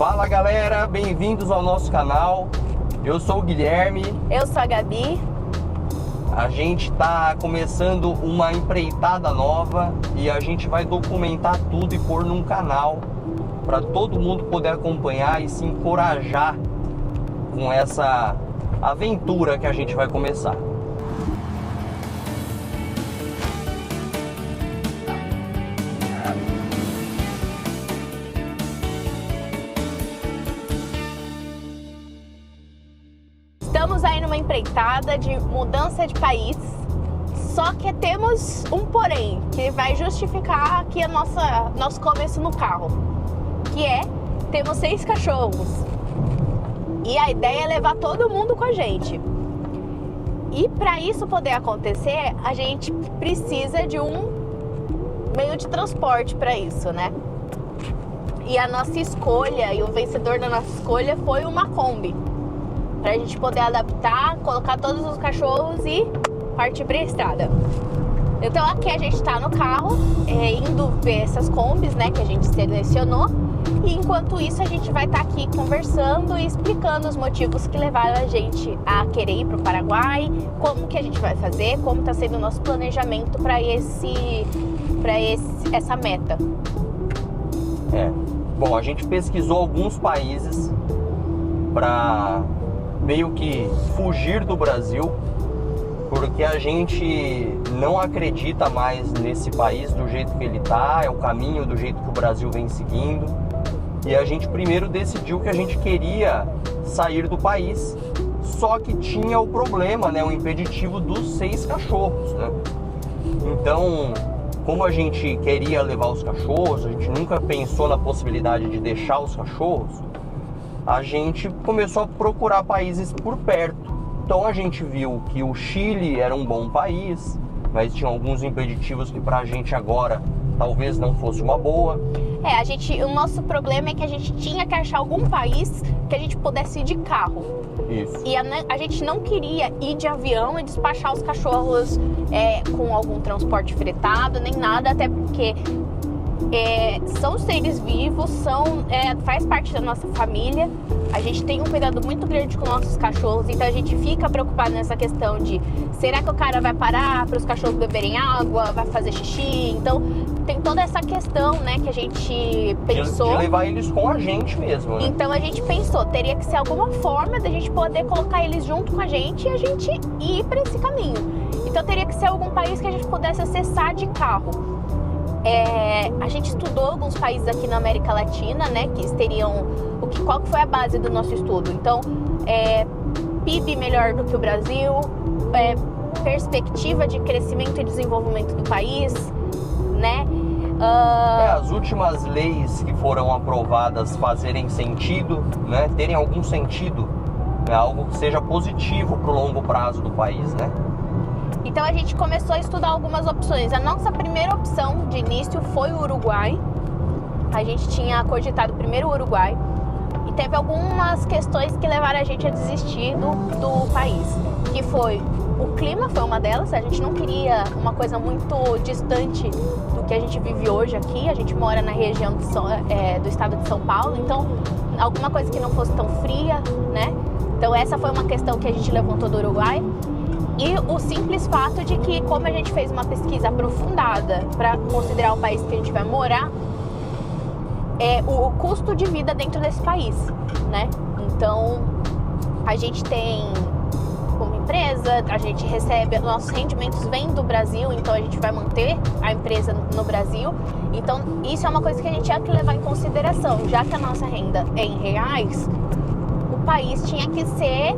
Fala galera, bem-vindos ao nosso canal. Eu sou o Guilherme. Eu sou a Gabi. A gente está começando uma empreitada nova e a gente vai documentar tudo e pôr num canal para todo mundo poder acompanhar e se encorajar com essa aventura que a gente vai começar. Estamos aí numa empreitada de mudança de país, só que temos um porém, que vai justificar aqui nosso começo no carro, que é, temos 6 cachorros, e a ideia é levar todo mundo com a gente. E para isso poder acontecer, a gente precisa de um meio de transporte para isso, né? E a nossa escolha, e o vencedor da nossa escolha foi uma Kombi, pra gente poder adaptar, colocar todos os cachorros e partir pra estrada. Então aqui a gente tá no carro, indo ver essas Kombis, né, que a gente selecionou. E enquanto isso a gente vai estar aqui conversando e explicando os motivos que levaram a gente a querer ir pro Paraguai, como que a gente vai fazer, como tá sendo o nosso planejamento para essa meta. Bom, a gente pesquisou alguns países para meio que fugir do Brasil, porque a gente não acredita mais nesse país do jeito que ele está, é o caminho do jeito que o Brasil vem seguindo. E a gente primeiro decidiu que a gente queria sair do país, só que tinha o problema, né, o impeditivo dos 6 cachorros, né? Então, como a gente queria levar os cachorros, a gente nunca pensou na possibilidade de deixar os cachorros, a gente começou a procurar países por perto. Então a gente viu que o Chile era um bom país, mas tinha alguns impeditivos que pra gente agora talvez não fosse uma boa. O nosso problema é que a gente tinha que achar algum país que a gente pudesse ir de carro. Isso. E a gente não queria ir de avião e despachar os cachorros com algum transporte fretado, nem nada, até porque são seres vivos, faz parte da nossa família. A gente tem um cuidado muito grande com nossos cachorros, então a gente fica preocupado nessa questão de será que o cara vai parar para os cachorros beberem água, vai fazer xixi? Então tem toda essa questão, né, que a gente pensou de levar eles com a gente mesmo, né? Então a gente pensou, teria que ser alguma forma da gente poder colocar eles junto com a gente e a gente ir para esse caminho. Então teria que ser algum país que a gente pudesse acessar de carro. A gente estudou alguns países aqui na América Latina, né, que teriam qual que foi a base do nosso estudo. Então, PIB melhor do que o Brasil, perspectiva de crescimento e desenvolvimento do país, né? As últimas leis que foram aprovadas fazerem sentido, né, terem algum sentido, algo que seja positivo para o longo prazo do país, né? Então a gente começou a estudar algumas opções. A nossa primeira opção de início foi o Uruguai. A gente tinha cogitado primeiro o Uruguai. E teve algumas questões que levaram a gente a desistir do país. Que foi, o clima foi uma delas. A gente não queria uma coisa muito distante do que a gente vive hoje aqui. A gente mora na região do estado de São Paulo. Então, alguma coisa que não fosse tão fria, né? Então essa foi uma questão que a gente levantou do Uruguai. E o simples fato de que, como a gente fez uma pesquisa aprofundada para considerar o país que a gente vai morar, o custo de vida dentro desse país, né? Então, a gente tem como empresa, a gente recebe, nossos rendimentos vêm do Brasil, então a gente vai manter a empresa no Brasil. Então, isso é uma coisa que a gente tinha que levar em consideração, já que a nossa renda é em reais, o país tinha que ser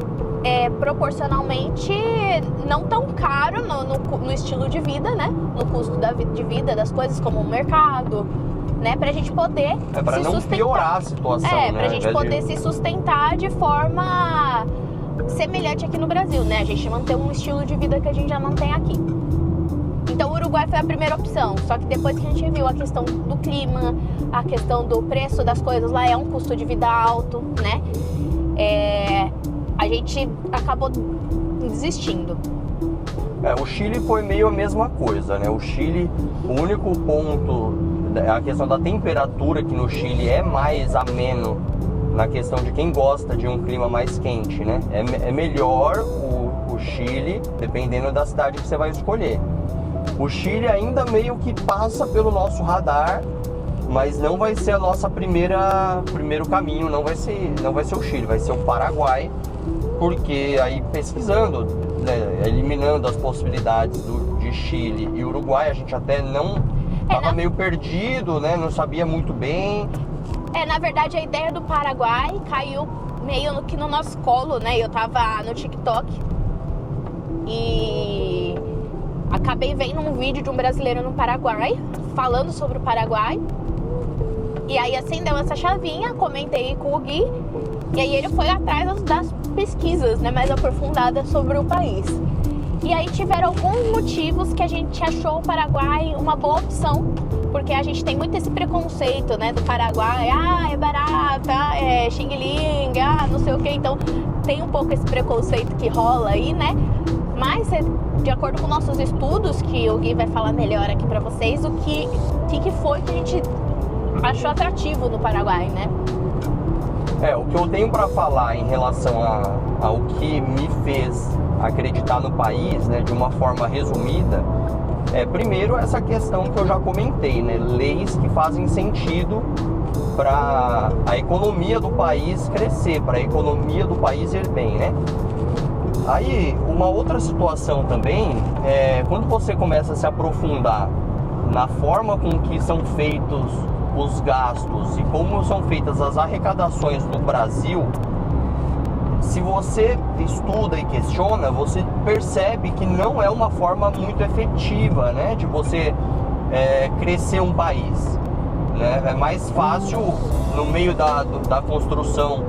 proporcionalmente não tão caro no estilo de vida, né? No custo de vida das coisas, como o mercado, né? Pra gente poder pra se não sustentar. piorar a situação, né? Pra gente poder se sustentar de forma semelhante aqui no Brasil, né? A gente manter um estilo de vida que a gente já não tem aqui. Então o Uruguai foi a primeira opção, só que depois que a gente viu a questão do clima, a questão do preço das coisas lá, é um custo de vida alto, né? A gente acabou desistindo. O Chile foi meio a mesma coisa, né? O Chile, o único ponto, a questão da temperatura, que no Chile é mais ameno na questão de quem gosta de um clima mais quente, né? É melhor o Chile, dependendo da cidade que você vai escolher. O Chile ainda meio que passa pelo nosso radar, mas não vai ser a nossa primeiro caminho, não vai ser o Chile, vai ser o Paraguai, porque aí pesquisando, né, eliminando as possibilidades de Chile e Uruguai, a gente até não estava meio perdido, né, não sabia muito bem. Na verdade, a ideia do Paraguai caiu meio que no nosso colo, né? Eu tava no TikTok e acabei vendo um vídeo de um brasileiro no Paraguai, falando sobre o Paraguai. E aí acendeu essa chavinha, comentei com o Gui, e aí ele foi atrás das pesquisas, né, mais aprofundadas sobre o país. E aí tiveram alguns motivos que a gente achou o Paraguai uma boa opção, porque a gente tem muito esse preconceito, né, do Paraguai, é barato, é xing-ling, não sei o que, então tem um pouco esse preconceito que rola aí, né, mas de acordo com nossos estudos, que o Gui vai falar melhor aqui pra vocês, o que foi que a gente achou atrativo no Paraguai, né? O que eu tenho para falar em relação ao que me fez acreditar no país, né, de uma forma resumida, primeiro essa questão que eu já comentei, né, leis que fazem sentido para a economia do país crescer, para a economia do país ir bem, né? Aí, uma outra situação também é quando você começa a se aprofundar na forma com que são feitos os gastos e como são feitas as arrecadações no Brasil, se você estuda e questiona, você percebe que não é uma forma muito efetiva, né, de você crescer um país, né? É mais fácil, no meio da construção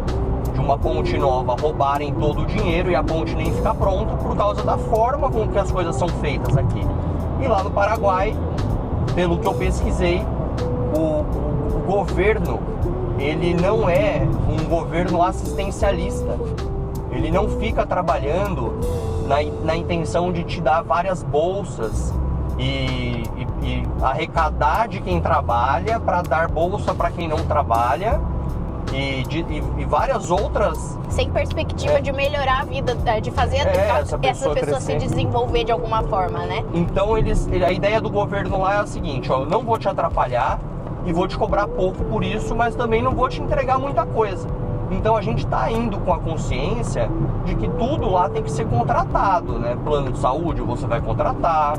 de uma ponte nova, roubarem todo o dinheiro e a ponte nem ficar pronta por causa da forma com que as coisas são feitas aqui. E lá no Paraguai, pelo que eu pesquisei, o governo, ele não é um governo assistencialista. Ele não fica trabalhando na intenção de te dar várias bolsas e arrecadar de quem trabalha para dar bolsa para quem não trabalha e várias outras... Sem perspectiva de melhorar a vida, de fazer essa pessoa se desenvolver de alguma forma, né? Então a ideia do governo lá é a seguinte, eu não vou te atrapalhar e vou te cobrar pouco por isso, mas também não vou te entregar muita coisa. Então a gente está indo com a consciência de que tudo lá tem que ser contratado, né? Plano de saúde você vai contratar,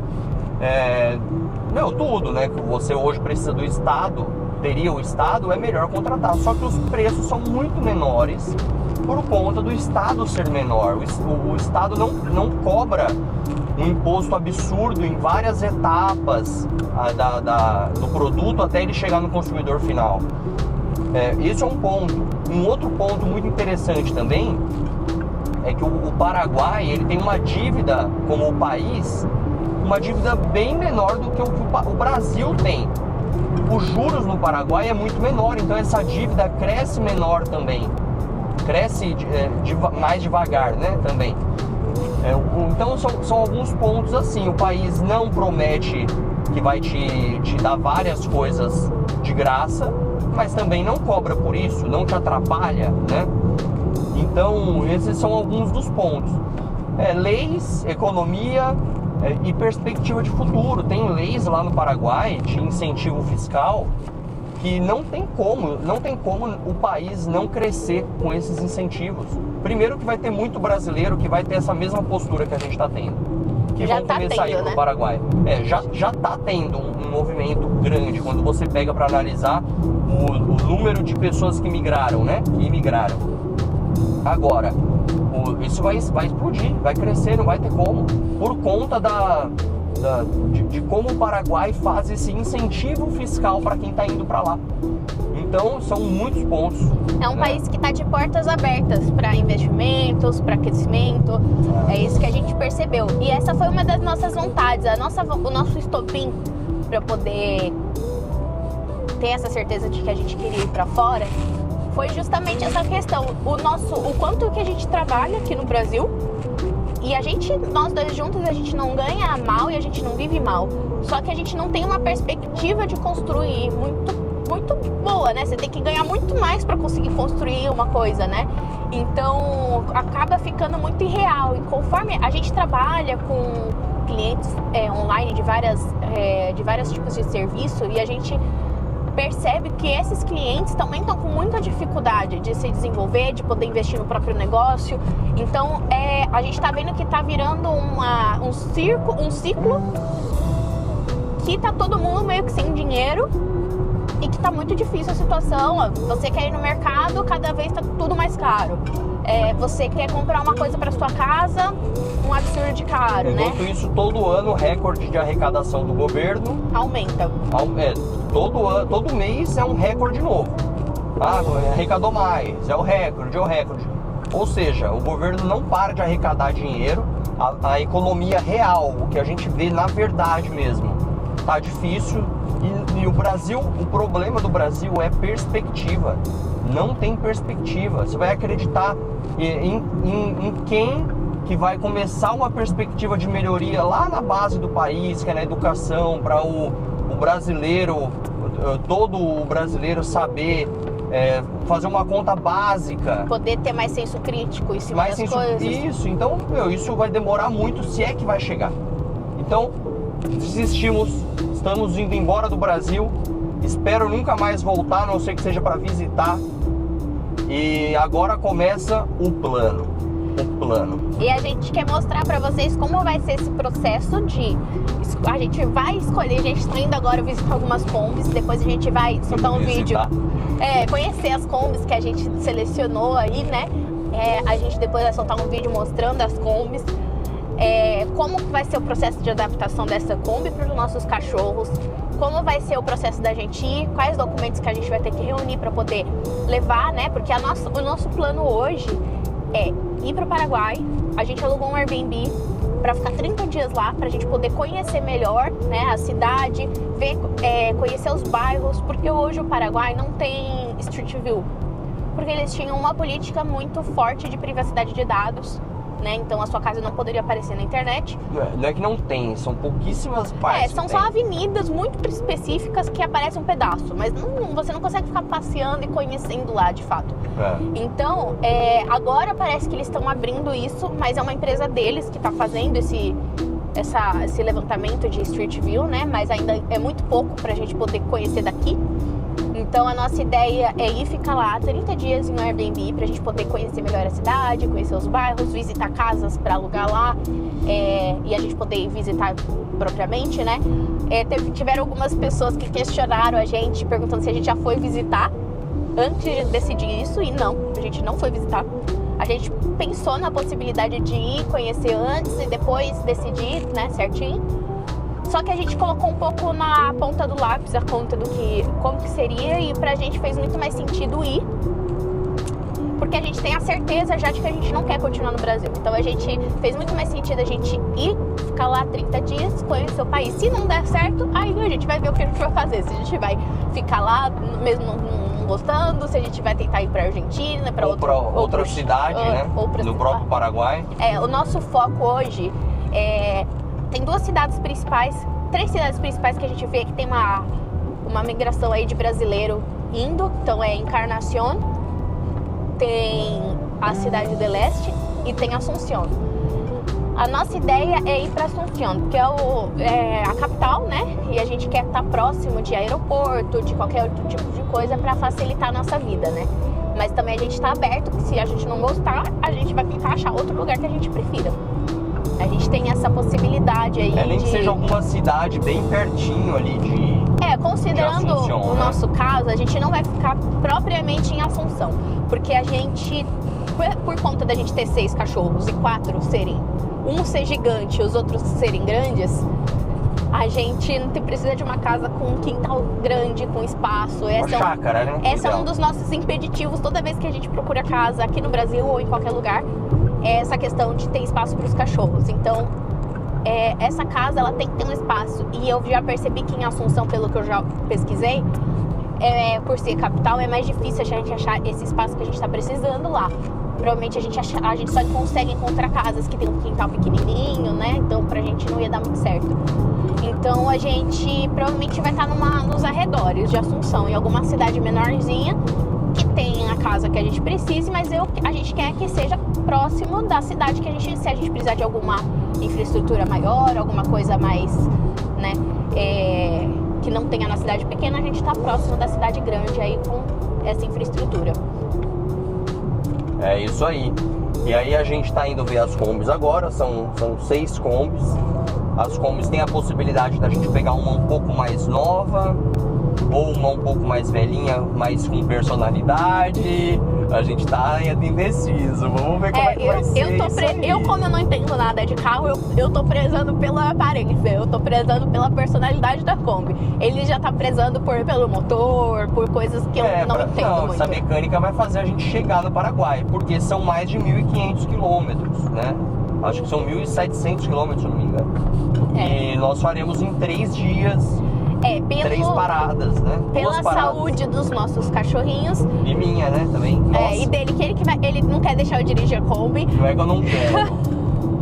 tudo, né? Que você hoje precisa do Estado, teria o Estado, é melhor contratar. Só que os preços são muito menores por conta do Estado ser menor. O Estado não cobra um imposto absurdo em várias etapas do produto até ele chegar no consumidor final. Esse é um ponto. Um outro ponto muito interessante também é que o Paraguai, ele tem uma dívida como o país, uma dívida bem menor do que o Brasil tem. Os juros no Paraguai é muito menor, então essa dívida cresce menor também, cresce mais devagar, né, também. Então são alguns pontos assim. O país não promete que vai te dar várias coisas de graça, mas também não cobra por isso, não te atrapalha, né? Então esses são alguns dos pontos. Leis, economia e perspectiva de futuro. Tem leis lá no Paraguai de incentivo fiscal que não tem como o país não crescer com esses incentivos. Primeiro que vai ter muito brasileiro que vai ter essa mesma postura que a gente está tendo, que já vão começar a ir para o Paraguai. Já está tendo um movimento grande quando você pega para analisar o número de pessoas que migraram, né? Que imigraram. Agora, isso vai explodir, vai crescer, não vai ter como, por conta de como o Paraguai faz esse incentivo fiscal para quem está indo para lá. Então, são muitos pontos. É um país que está de portas abertas para investimentos, para crescimento. É isso que a gente percebeu. E essa foi uma das nossas vontades, o nosso estopim para poder ter essa certeza de que a gente queria ir para fora. Foi justamente essa questão, o quanto que a gente trabalha aqui no Brasil e nós dois juntos, a gente não ganha mal e a gente não vive mal. Só que a gente não tem uma perspectiva de construir muito boa. pessoa, né? Você tem que ganhar muito mais para conseguir construir uma coisa, né? Então acaba ficando muito irreal. E conforme a gente trabalha com clientes online de vários tipos de serviço, e a gente percebe que esses clientes também estão com muita dificuldade de se desenvolver, de poder investir no próprio negócio. Então a gente está vendo que está virando um ciclo que tá todo mundo meio que sem dinheiro e que tá muito difícil a situação. Você quer ir no mercado, cada vez tá tudo mais caro. Você quer comprar uma coisa para sua casa, um absurdo de caro, Enquanto isso, todo ano o recorde de arrecadação do governo aumenta. Todo mês é um recorde novo. Arrecadou mais, é o recorde. Ou seja, o governo não para de arrecadar dinheiro. A economia real, o que a gente vê na verdade mesmo, tá difícil. E o Brasil, o problema do Brasil é perspectiva. Não tem perspectiva. Você vai acreditar em quem que vai começar uma perspectiva de melhoria lá na base do país, que é na educação, para o brasileiro, todo o brasileiro saber fazer uma conta básica. Poder ter mais senso crítico em cima das coisas. Isso, então, isso vai demorar muito, se é que vai chegar. Então, desistimos, estamos indo embora do Brasil. Espero nunca mais voltar, a não ser que seja para visitar. E agora começa o plano. E a gente quer mostrar para vocês como vai ser esse processo a gente vai escolher, a gente está indo agora visitar algumas combis, depois a gente vai soltar um vídeo, conhecer as combis que a gente selecionou aí, né? A gente depois vai soltar um vídeo mostrando as combis, como vai ser o processo de adaptação dessa Kombi para os nossos cachorros, como vai ser o processo da gente ir, quais documentos que a gente vai ter que reunir para poder levar, né? Porque o nosso plano hoje é ir para o Paraguai. A gente alugou um Airbnb para ficar 30 dias lá, para a gente poder conhecer melhor, né, a cidade, conhecer os bairros, porque hoje o Paraguai não tem Street View, porque eles tinham uma política muito forte de privacidade de dados, né? Então a sua casa não poderia aparecer na internet. Não é que não tem, são pouquíssimas partes. São só avenidas muito específicas que aparece um pedaço, mas você não consegue ficar passeando e conhecendo lá de fato. Então, agora parece que eles estão abrindo isso, mas é uma empresa deles que está fazendo esse levantamento de Street View, né? Mas ainda é muito pouco para a gente poder conhecer daqui. Então a nossa ideia é ir ficar lá 30 dias em um Airbnb pra gente poder conhecer melhor a cidade, conhecer os bairros, visitar casas pra alugar lá, e a gente poder ir visitar propriamente, né? Tiveram algumas pessoas que questionaram a gente, perguntando se a gente já foi visitar antes de decidir isso, e não, a gente não foi visitar. A gente pensou na possibilidade de ir conhecer antes e depois decidir, né, certinho. Só que a gente colocou um pouco na ponta do lápis a conta como que seria, e pra gente fez muito mais sentido ir, porque a gente tem a certeza já de que a gente não quer continuar no Brasil. Então a gente fez muito mais sentido a gente ir, ficar lá 30 dias, conhecer o país. Se não der certo, aí a gente vai ver o que a gente vai fazer. Se a gente vai ficar lá mesmo não gostando, se a gente vai tentar ir pra Argentina, pra outra cidade, né? No próprio Paraguai. O nosso foco hoje tem três cidades principais que a gente vê que tem uma migração aí de brasileiro indo. Então Encarnación, tem a Cidade del Este e tem Asunción. A nossa ideia é ir para Asunción, porque é a capital, né? E a gente quer estar próximo de aeroporto, de qualquer outro tipo de coisa para facilitar a nossa vida, né? Mas também a gente está aberto que se a gente não gostar, a gente vai tentar achar outro lugar que a gente prefira. A gente tem essa possibilidade aí nem que seja alguma cidade bem pertinho ali considerando Asunción, o nosso caso, a gente não vai ficar propriamente em Assunção, porque a gente, por conta da gente ter 6 cachorros e 4 um ser gigante e os outros serem grandes, a gente não precisa de uma casa com um quintal grande, com espaço. Chácara, né? Esse é um dos nossos impeditivos toda vez que a gente procura casa aqui no Brasil ou em qualquer lugar. É essa questão de ter espaço para os cachorros. Então, essa casa ela tem que ter um espaço. E eu já percebi que em Assunção, pelo que eu já pesquisei, por ser capital, é mais difícil a gente achar esse espaço que a gente está precisando lá. provavelmente a gente só consegue encontrar casas que tem um quintal pequenininho, né? Então pra gente não ia dar muito certo. Então a gente provavelmente vai estar nos arredores de Assunção, em alguma cidade menorzinha que tenha a casa que a gente precise, mas a gente quer que seja próximo da cidade que se a gente precisar de alguma infraestrutura maior, alguma coisa mais, né, que não tenha na cidade pequena, a gente está próximo da cidade grande aí com essa infraestrutura. É isso aí. E aí a gente está indo ver as combis agora, são 6 combis. As combis têm a possibilidade da gente pegar uma um pouco mais nova, ou uma um pouco mais velhinha, mas com personalidade. A gente tá indeciso. Vamos ver como é que vai ser. Eu, como eu não entendo nada de carro, eu tô prezando pela aparência, eu tô prezando pela personalidade da Kombi. Ele já tá prezando pelo motor, por coisas que eu não entendo muito. Essa mecânica vai fazer a gente chegar no Paraguai, porque são mais de 1.500 quilômetros, né? Acho que são 1.700 quilômetros, se não me engano. E nós faremos em 3 dias. 3 paradas, né? Pela saúde dos nossos cachorrinhos. E minha, né, também. E dele, ele não quer deixar eu dirigir a Kombi. Não é que eu não quero.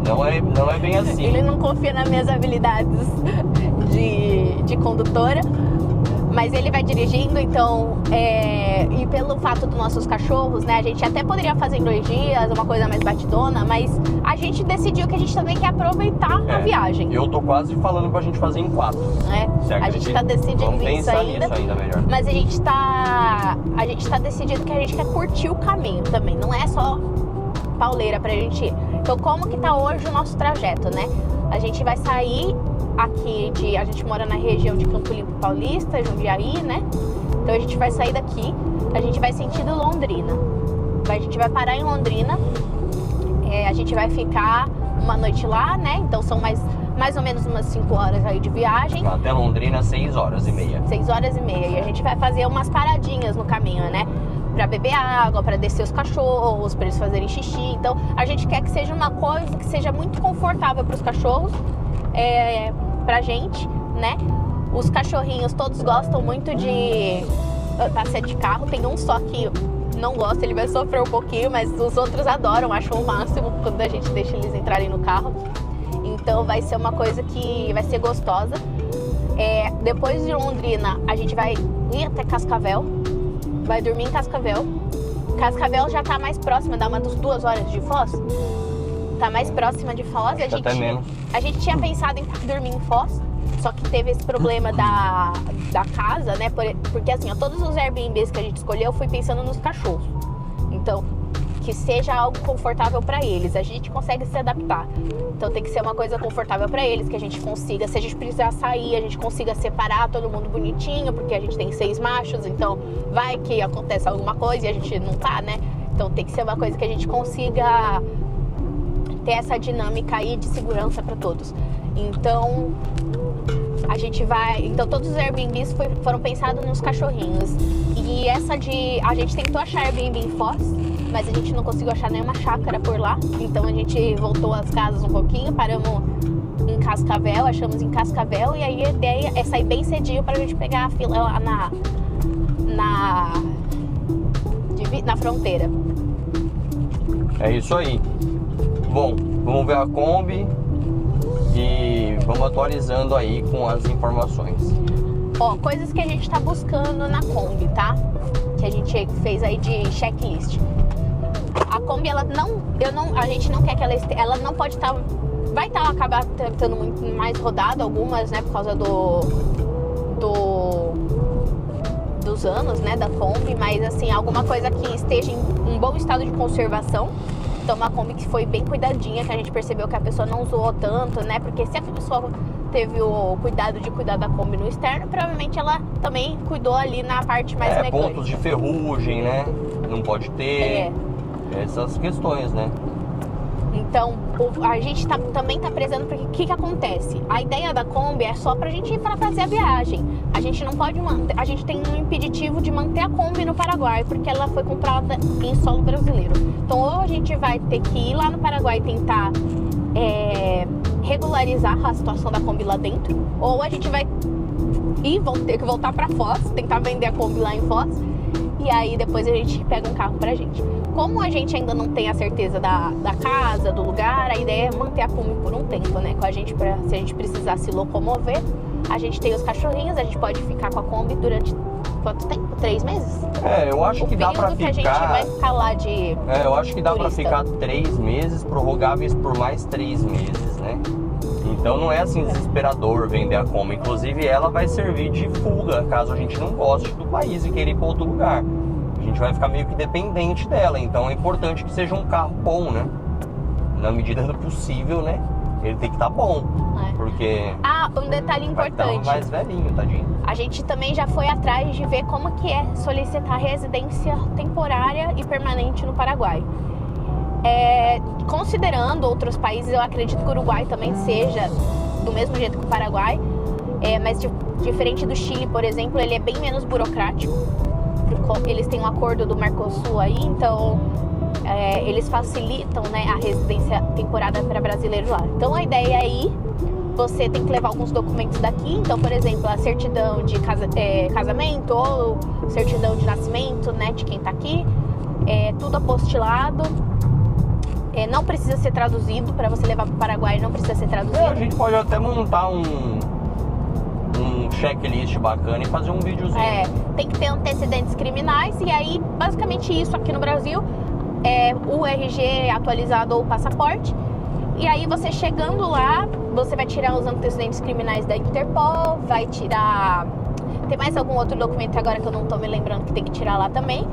não é bem assim. Ele não confia nas minhas habilidades de condutora. Mas ele vai dirigindo, então, e pelo fato dos nossos cachorros, né, a gente até poderia fazer em 2 dias, uma coisa mais batidona, mas a gente decidiu que a gente também quer aproveitar a viagem. Eu tô quase falando pra gente fazer em 4. A gente tá decidindo isso ainda, melhor. Mas a gente tá decidindo que a gente quer curtir o caminho também, não é só pauleira pra gente ir. Então, como que tá hoje o nosso trajeto, né? A gente vai sair aqui a gente mora na região de Campo Limpo Paulista, Jundiaí, né? Então a gente vai sair daqui, a gente vai sentido Londrina. A gente vai parar em Londrina, a gente vai ficar uma noite lá, né? Então são mais ou menos umas 5 horas aí de viagem. Até Londrina, 6 horas e meia. 6 horas e meia. E a gente vai fazer umas paradinhas no caminho, né? Pra beber água, pra descer os cachorros, pra eles fazerem xixi. Então a gente quer que seja uma coisa que seja muito confortável pros cachorros. Pra gente, né? Os cachorrinhos todos gostam muito de passear de carro. Tem um só que não gosta, ele vai sofrer um pouquinho, mas os outros adoram, acham o máximo quando a gente deixa eles entrarem no carro. Então vai ser uma coisa que vai ser gostosa. Depois de Londrina, a gente vai ir até Cascavel, vai dormir em Cascavel. Cascavel já tá mais próxima, dá umas 2 horas de Foz. Tá mais próxima de Foz. A gente tinha pensado em dormir em Foz, só que teve esse problema da casa, né? Porque assim, todos os Airbnbs que a gente escolheu, eu fui pensando nos cachorros. Então, que seja algo confortável para eles. A gente consegue se adaptar. Então tem que ser uma coisa confortável para eles, que a gente consiga, se a gente precisar sair, a gente consiga separar todo mundo bonitinho, porque a gente tem 6 machos, então vai que acontece alguma coisa e a gente não tá, né? Então tem que ser uma coisa que a gente consiga ter essa dinâmica aí de segurança para todos. Então a gente vai. Então todos os Airbnbs foram pensados nos cachorrinhos. E a gente tentou achar Airbnb em Foz, mas a gente não conseguiu achar nenhuma chácara por lá. Então a gente voltou às casas um pouquinho, paramos em Cascavel, achamos em Cascavel, e aí a ideia é sair bem cedinho pra gente pegar a fila lá na fronteira. É isso aí. Bom, vamos ver a Kombi e vamos atualizando aí com as informações. Coisas que a gente tá buscando na Kombi, tá? Que a gente fez aí de checklist. A Kombi, a gente não quer que ela não pode estar, vai acabar estando muito mais rodada, algumas, né, por causa dos anos, né, da Kombi, mas assim, alguma coisa que esteja em um bom estado de conservação. Então uma Kombi que foi bem cuidadinha, que a gente percebeu que a pessoa não zoou tanto, né? Porque se a pessoa teve o cuidado de cuidar da Kombi no externo, provavelmente ela também cuidou ali na parte mais mecânica. Pontos de ferrugem, né? Não pode ter essas questões, né? Então, a gente também tá prezando, porque o que acontece? A ideia da Kombi é só pra gente ir pra fazer a viagem. A gente não pode manter, a gente tem um impeditivo de manter a Kombi no Paraguai, porque ela foi comprada em solo brasileiro. Então, ou a gente vai ter que ir lá no Paraguai e tentar regularizar a situação da Kombi lá dentro, ou a gente vai ter que voltar pra Foz, tentar vender a Kombi lá em Foz, e aí depois a gente pega um carro pra gente. Como a gente ainda não tem a certeza da casa, do lugar, a ideia é manter a Kombi por um tempo, né? Se a gente precisar se locomover, a gente tem os cachorrinhos, a gente pode ficar com a Kombi durante quanto tempo? 3 meses? Eu acho que dá pra ficar... que a gente vai ficar lá de eu acho que dá turista. pra ficar 3 meses, prorrogáveis por mais 3 meses, né? Então não é assim desesperador vender a Kombi. Inclusive ela vai servir de fuga, caso a gente não goste do país e queira ir pra outro lugar. A gente vai ficar meio que dependente dela, então é importante que seja um carro bom, né? Na medida do possível, né? Ele tem que estar bom, porque... um detalhe importante. Mais velhinho, tadinho. A gente também já foi atrás de ver como que é solicitar residência temporária e permanente no Paraguai. Considerando outros países, eu acredito que o Uruguai também seja do mesmo jeito que o Paraguai, mas diferente do Chile, por exemplo, ele é bem menos burocrático. Eles têm um acordo do Mercosul aí, então eles facilitam, né, a residência temporária para brasileiros lá. Então a ideia aí, você tem que levar alguns documentos daqui, então por exemplo a certidão de casamento ou certidão de nascimento, né, de quem tá aqui, tudo apostilado, não precisa ser traduzido. Para você levar para o Paraguai não precisa ser traduzido. A gente pode até montar um checklist bacana e fazer um videozinho. Tem que ter antecedentes criminais, e aí basicamente isso aqui no Brasil o RG atualizado ou o passaporte. E aí você chegando lá, você vai tirar os antecedentes criminais da Interpol, vai tirar... Tem mais algum outro documento agora que eu não tô me lembrando que tem que tirar lá também.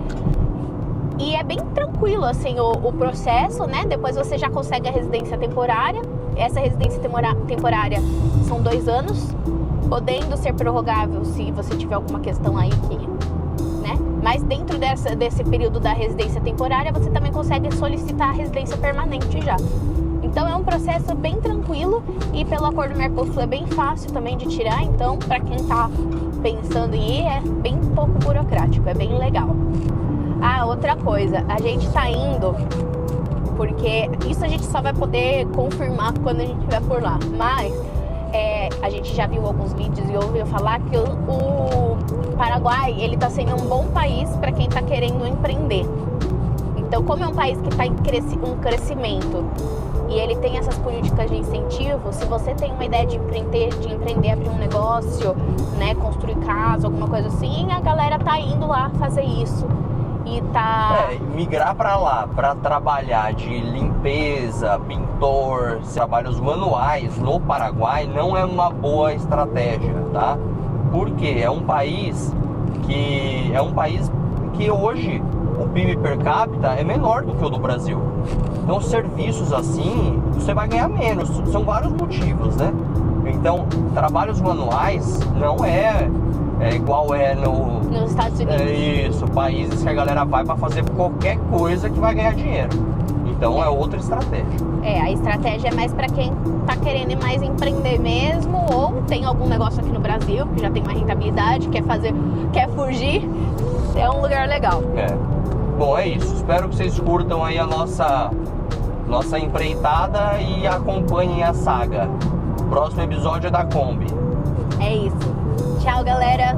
E é bem tranquilo, assim, o processo, né? Depois você já consegue a residência temporária. Essa residência temporária são 2 anos, podendo ser prorrogável se você tiver alguma questão aí que... né? Mas dentro desse período da residência temporária, você também consegue solicitar a residência permanente já. Então é um processo bem tranquilo, e pelo acordo Mercosul é bem fácil também de tirar. Então, para quem tá pensando em ir, é bem pouco burocrático, é bem legal. Outra coisa, a gente tá indo porque isso a gente só vai poder confirmar quando a gente estiver por lá. Mas a gente já viu alguns vídeos e ouviu falar que o Paraguai, ele tá sendo um bom país para quem tá querendo empreender. Então, como é um país que está em um crescimento e ele tem essas políticas de incentivo, se você tem uma ideia de empreender, abrir um negócio, né, construir casa, alguma coisa assim, a galera tá indo lá fazer isso. E tá... migrar para lá para trabalhar de limpeza, pintor, trabalhos manuais no Paraguai não é uma boa estratégia, tá? Porque é um país que hoje o PIB per capita é menor do que o do Brasil. Então, serviços assim, você vai ganhar menos. São vários motivos, né? Então, trabalhos manuais não é igual nos Estados Unidos. Isso, países que a galera vai para fazer qualquer coisa que vai ganhar dinheiro. Então, é outra estratégia. A estratégia é mais para quem tá querendo mais empreender mesmo, ou tem algum negócio aqui no Brasil que já tem uma rentabilidade, quer fugir. É um lugar legal. Bom, é isso. Espero que vocês curtam aí a nossa empreitada e acompanhem a saga. O próximo episódio é da Kombi. É isso. Tchau, galera.